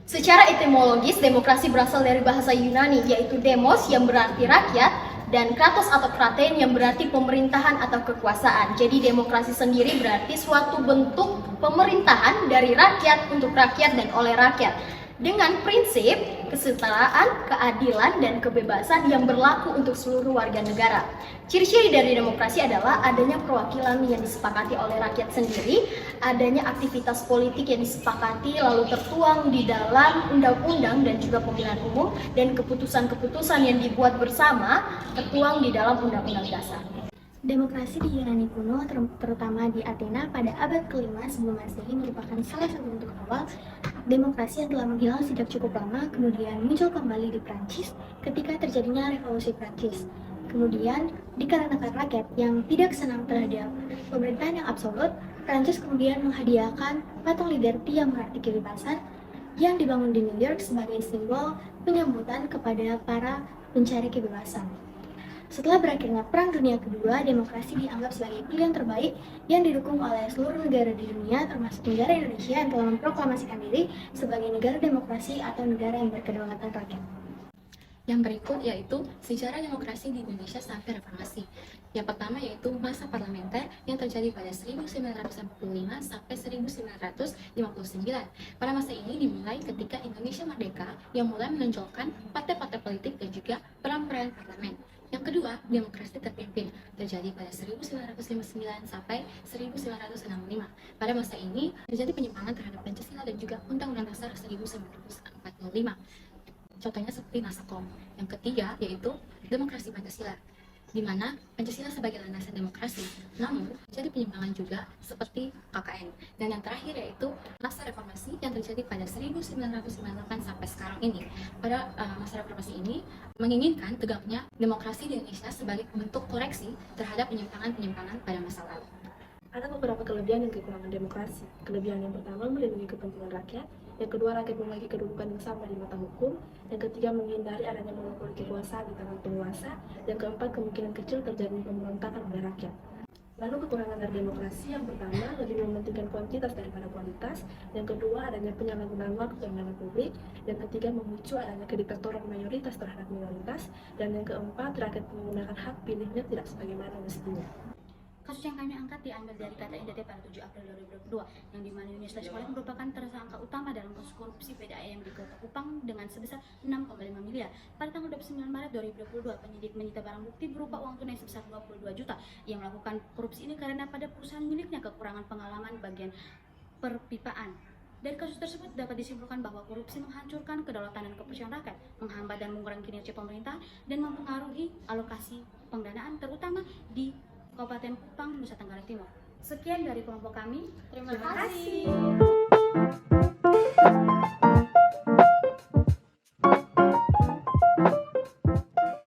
Secara etimologis, demokrasi berasal dari bahasa Yunani, yaitu demos yang berarti rakyat, dan kratos atau kratein yang berarti pemerintahan atau kekuasaan. Jadi demokrasi sendiri berarti suatu bentuk pemerintahan dari rakyat untuk rakyat dan oleh rakyat, dengan prinsip kesetaraan, keadilan, dan kebebasan yang berlaku untuk seluruh warga negara. Ciri-ciri dari demokrasi adalah adanya perwakilan yang disepakati oleh rakyat sendiri, adanya aktivitas politik yang disepakati lalu tertuang di dalam undang-undang dan juga pemilihan umum, dan keputusan-keputusan yang dibuat bersama tertuang di dalam undang-undang dasar. Demokrasi di Yunani kuno, terutama di Athena pada abad ke-5 sebelum Masehi, merupakan salah satu bentuk awal demokrasi yang telah menghilang sejak cukup lama, kemudian muncul kembali di Prancis ketika terjadinya Revolusi Prancis. Kemudian, dikarenakan rakyat yang tidak senang terhadap pemerintahan yang absolut, Prancis kemudian menghadiahkan patung Liberty yang berarti kebebasan yang dibangun di New York sebagai simbol penyambutan kepada para pencari kebebasan. Setelah berakhirnya Perang Dunia Kedua, demokrasi dianggap sebagai pilihan terbaik yang didukung oleh seluruh negara di dunia, termasuk negara Indonesia yang telah memproklamasikan diri sebagai negara demokrasi atau negara yang berkedaulatan rakyat. Yang berikut yaitu sejarah demokrasi di Indonesia sampai reformasi. Yang pertama yaitu masa parlementer yang terjadi pada 1945 sampai 1959. Pada masa ini dimulai ketika Indonesia merdeka yang mulai menonjolkan partai-partai politik dan juga peran-peran parlemen. Yang kedua, demokrasi terpimpin terjadi pada 1959 sampai 1965. Pada masa ini terjadi penyimpangan terhadap Pancasila dan juga Undang-Undang Dasar 1945. Contohnya seperti Nasakom. Yang ketiga yaitu demokrasi Pancasila, di mana Pancasila sebagai landasan demokrasi, namun terjadi penyimpangan juga seperti KKN. Dan yang terakhir yaitu masa reformasi yang terjadi pada 1998 sampai sekarang ini. Pada masa reformasi ini menginginkan tegaknya demokrasi di Indonesia sebagai bentuk koreksi terhadap penyimpangan-penyimpangan pada masa lalu. Ada beberapa kelebihan dan kekurangan demokrasi. Kelebihan yang pertama, melindungi kepentingan rakyat. Yang kedua, rakyat memiliki kedudukan yang sama di mata hukum. Yang ketiga, menghindari adanya monopoli kekuasaan di tangan penguasa. Yang keempat, kemungkinan kecil terjadi pemberontakan oleh rakyat. Lalu kekurangan dari demokrasi, yang pertama, lebih mementingkan kuantitas daripada kualitas. Yang kedua, adanya penyalahgunaan waktu dan dana publik. Yang ketiga, memicu adanya kediktatoran mayoritas terhadap minoritas. Dan yang keempat, rakyat menggunakan hak pilihnya tidak sebagaimana mestinya. Kasus yang kami angkat diambil dari kata NDT pada 7 April 2022, yang dimana Yunus Sekolah merupakan tersangka utama dalam kasus korupsi PDAM di Kota Kupang dengan sebesar 6,5 miliar. Pada tanggal 29 Maret 2022, penyidik menyita barang bukti berupa uang tunai sebesar 22 juta. Yang melakukan korupsi ini karena pada perusahaan miliknya kekurangan pengalaman bagian perpipaan. Dari kasus tersebut dapat disimpulkan bahwa korupsi menghancurkan kedaulatan dan kepercayaan rakyat, menghambat dan mengurangi kinerja pemerintah, dan mempengaruhi alokasi pendanaan terutama di Kabupaten Kupang, Nusa Tenggara Timur. Sekian dari kelompok kami. Terima kasih.